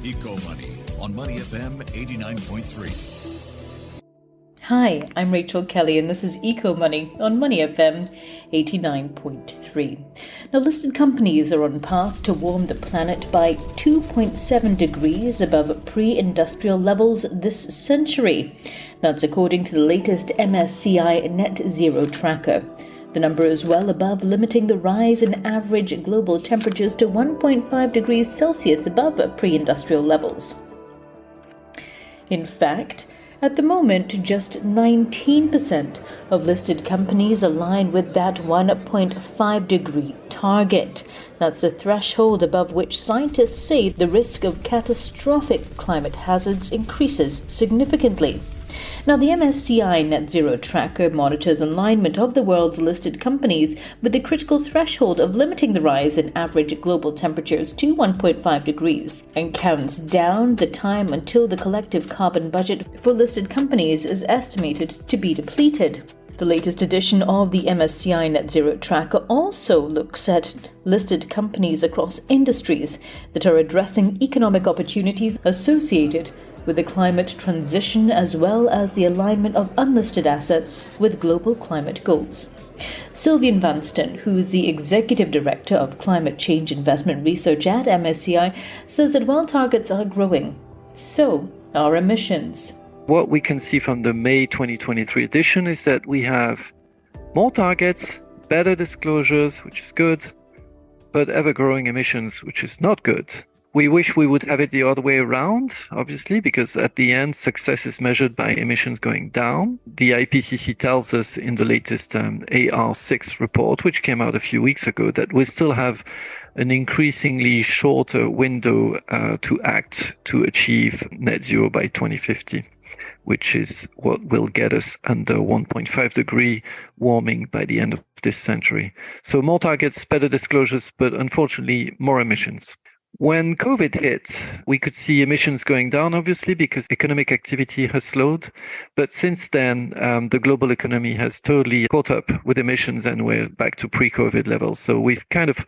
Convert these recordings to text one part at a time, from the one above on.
Eco Money on Money FM 89.3. Hi, I'm Rachel Kelly, and this is Eco Money on Money FM 89.3. Now, listed companies are on path to warm the planet by 2.7 degrees above pre-industrial levels this century. That's according to the latest MSCI Net-Zero Tracker. The number is well above limiting the rise in average global temperatures to 1.5 degrees Celsius above pre-industrial levels. In fact, at the moment, just 19% of listed companies align with that 1.5 degree target. That's the threshold above which scientists say the risk of catastrophic climate hazards increases significantly. Now, the MSCI Net-Zero Tracker monitors alignment of the world's listed companies with the critical threshold of limiting the rise in average global temperatures to 1.5 degrees and counts down the time until the collective carbon budget for listed companies is estimated to be depleted. The latest edition of the MSCI Net-Zero Tracker also looks at listed companies across industries that are addressing economic opportunities associated with the climate transition, as well as the alignment of unlisted assets with global climate goals. Sylvain Vanston, who is the Executive Director of Climate Change Investment Research at MSCI, says that while targets are growing, so are emissions. What we can see from the May 2023 edition is that we have more targets, better disclosures, which is good, but ever-growing emissions, which is not good. We wish we would have it the other way around, obviously, because at the end, success is measured by emissions going down. The IPCC tells us in the latest AR6 report, which came out a few weeks ago, that we still have an increasingly shorter window to act to achieve net zero by 2050, which is what will get us under 1.5 degree warming by the end of this century. So more targets, better disclosures, but unfortunately more emissions. When COVID hit, we could see emissions going down, obviously, because economic activity has slowed. But since then, the global economy has totally caught up with emissions and we're back to pre-COVID levels. So we've kind of,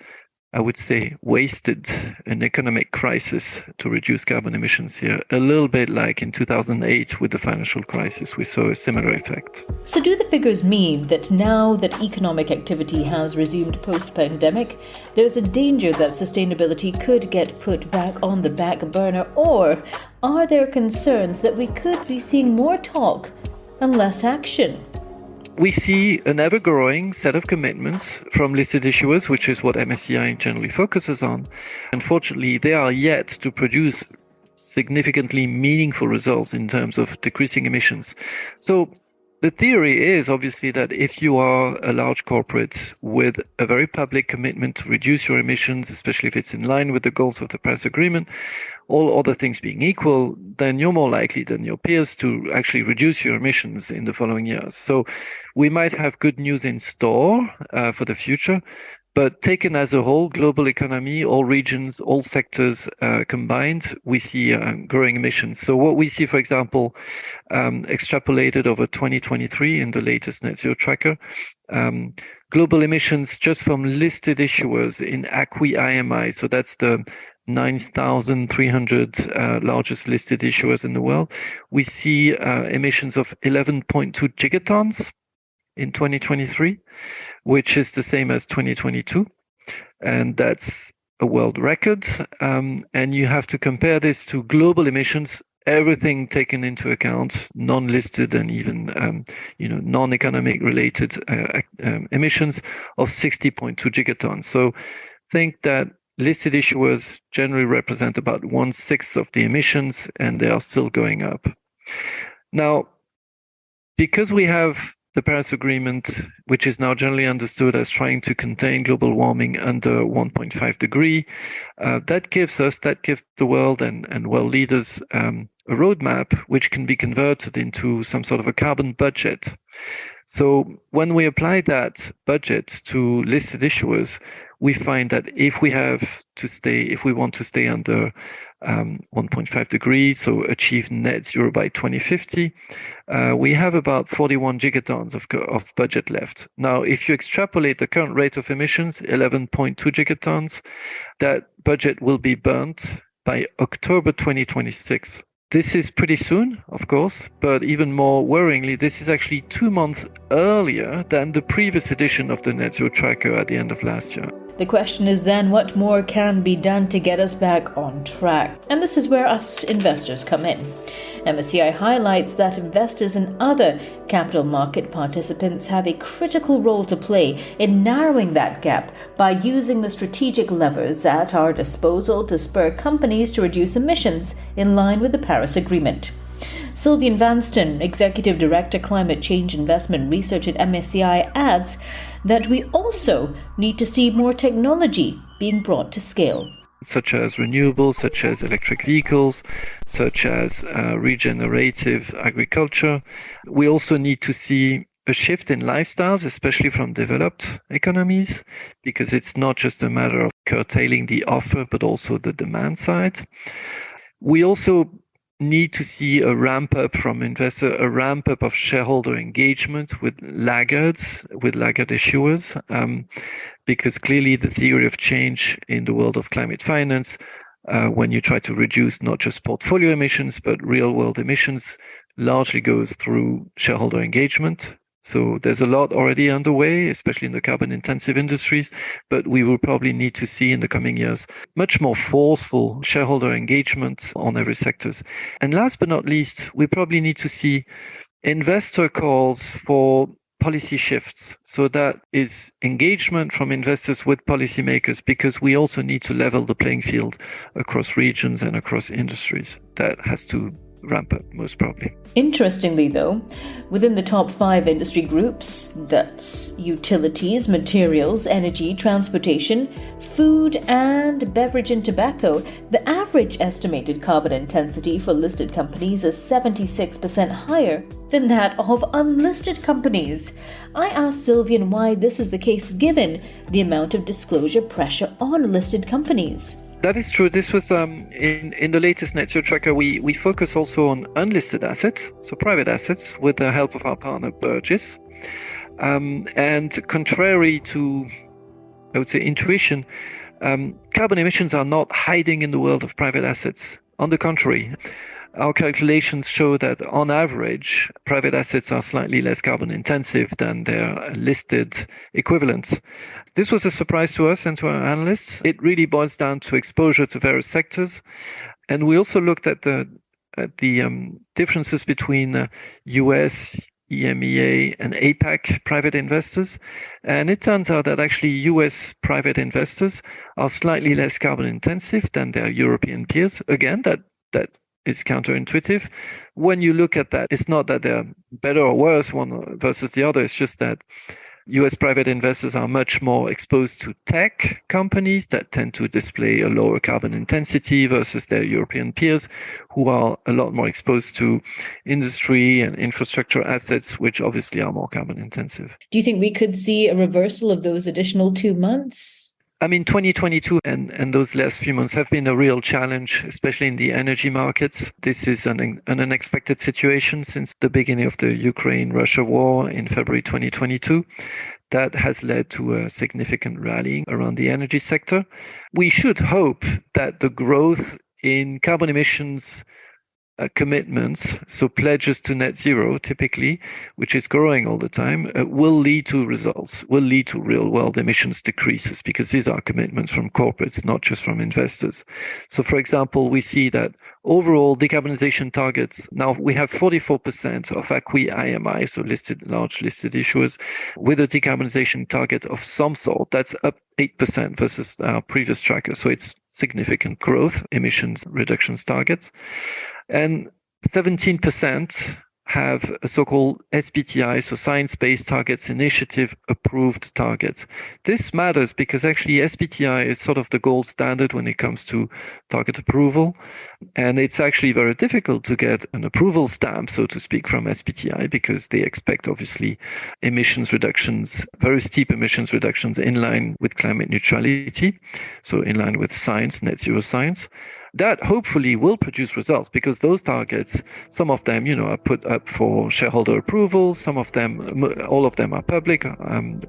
I would say, wasted an economic crisis to reduce carbon emissions here. A little bit like in 2008 with the financial crisis, we saw a similar effect. So do the figures mean that now that economic activity has resumed post-pandemic, there's a danger that sustainability could get put back on the back burner? Or are there concerns that we could be seeing more talk and less action? We see an ever-growing set of commitments from listed issuers, which is what MSCI generally focuses on. Unfortunately, they are yet to produce significantly meaningful results in terms of decreasing emissions. So the theory is obviously that if you are a large corporate with a very public commitment to reduce your emissions, especially if it's in line with the goals of the Paris Agreement, all other things being equal, then you're more likely than your peers to actually reduce your emissions in the following years. So we might have good news in store for the future, but taken as a whole, global economy, all regions, all sectors combined, we see growing emissions. So what we see, for example, extrapolated over 2023 in the latest Net Zero Tracker, global emissions just from listed issuers in ACWI IMI, so that's the 9,300 largest listed issuers in the world, we see emissions of 11.2 gigatons in 2023, which is the same as 2022. And that's a world record. And you have to compare this to global emissions, everything taken into account, non-listed and even non-economic related emissions of 60.2 gigatons. So think that listed issuers generally represent about 1/6 of the emissions, and they are still going up. Now, because we have the Paris Agreement, which is now generally understood as trying to contain global warming under 1.5 degree, that gives the world and world leaders a roadmap which can be converted into some sort of a carbon budget. So when we apply that budget to listed issuers, we find that if we want to stay under 1.5 degrees, so achieve net zero by 2050, we have about 41 gigatons of budget left. Now, if you extrapolate the current rate of emissions, 11.2 gigatons, that budget will be burnt by October 2026. This is pretty soon, of course, but even more worryingly, this is actually 2 months earlier than the previous edition of the Net-Zero Tracker at the end of last year. The question is then, what more can be done to get us back on track? And this is where us investors come in. MSCI highlights that investors and other capital market participants have a critical role to play in narrowing that gap by using the strategic levers at our disposal to spur companies to reduce emissions in line with the Paris Agreement. Sylvain Vanston, Executive Director Climate Change Investment Research at MSCI, adds that we also need to see more technology being brought to scale. Such as renewables, such as electric vehicles, such as regenerative agriculture. We also need to see a shift in lifestyles, especially from developed economies, because it's not just a matter of curtailing the offer, but also the demand side. We also need to see a ramp up from investor, a ramp up of shareholder engagement with laggard issuers, because clearly the theory of change in the world of climate finance, when you try to reduce not just portfolio emissions, but real world emissions, largely goes through shareholder engagement. So there's a lot already underway, especially in the carbon intensive industries, but we will probably need to see in the coming years much more forceful shareholder engagement on every sectors. And last but not least, we probably need to see investor calls for policy shifts. So that is engagement from investors with policymakers, because we also need to level the playing field across regions and across industries. That has to ramp up, most probably. Interestingly, though, within the top 5 industry groups, that's utilities, materials, energy, transportation, food, and beverage and tobacco, the average estimated carbon intensity for listed companies is 76% higher than that of unlisted companies. I asked Sylvain why this is the case given the amount of disclosure pressure on listed companies. That is true. This was in the latest Net-Zero Tracker. We focus also on unlisted assets, so private assets, with the help of our partner Burgess. And contrary to, I would say, intuition, carbon emissions are not hiding in the world of private assets. On the contrary, our calculations show that on average, private assets are slightly less carbon intensive than their listed equivalents. This was a surprise to us and to our analysts. It really boils down to exposure to various sectors. And we also looked at the differences between US, EMEA, and APAC private investors. And it turns out that actually US private investors are slightly less carbon intensive than their European peers. Again, that is counterintuitive. When you look at that, it's not that they're better or worse one versus the other. It's just that US private investors are much more exposed to tech companies that tend to display a lower carbon intensity versus their European peers, who are a lot more exposed to industry and infrastructure assets, which obviously are more carbon intensive. Do you think we could see a reversal of those additional 2 months? I mean, 2022 and those last few months have been a real challenge, especially in the energy markets. This is an unexpected situation since the beginning of the Ukraine-Russia war in February 2022. That has led to a significant rallying around the energy sector. We should hope that the growth in carbon emissions commitments, so pledges to net zero typically, which is growing all the time, will lead to results, will lead to real world emissions decreases, because these are commitments from corporates, not just from investors. So for example, we see that overall decarbonization targets, now we have 44% of ACWI IMI, so large listed issuers, with a decarbonization target of some sort. That's up 8% versus our previous tracker. So it's significant growth, emissions reductions targets. And 17% have a so-called SBTI, so Science-Based Targets Initiative approved targets. This matters because actually SBTI is sort of the gold standard when it comes to target approval. And it's actually very difficult to get an approval stamp, so to speak, from SBTI, because they expect obviously emissions reductions, very steep emissions reductions in line with climate neutrality, so in line with science, net zero science. That hopefully will produce results, because those targets, some of them, are put up for shareholder approval. Some of them, all of them are public.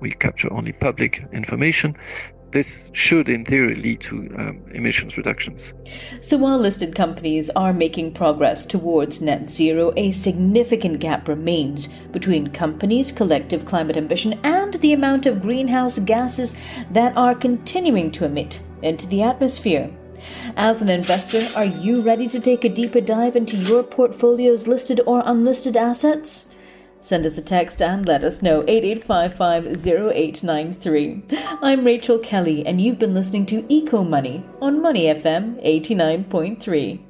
We capture only public information. this should, in theory, lead to emissions reductions. So while listed companies are making progress towards net zero, a significant gap remains between companies' collective climate ambition and the amount of greenhouse gases that are continuing to emit into the atmosphere. As an investor, are you ready to take a deeper dive into your portfolio's listed or unlisted assets? Send us a text and let us know, 88550893. I'm Rachel Kelly, and you've been listening to Eco Money on Money FM 89.3.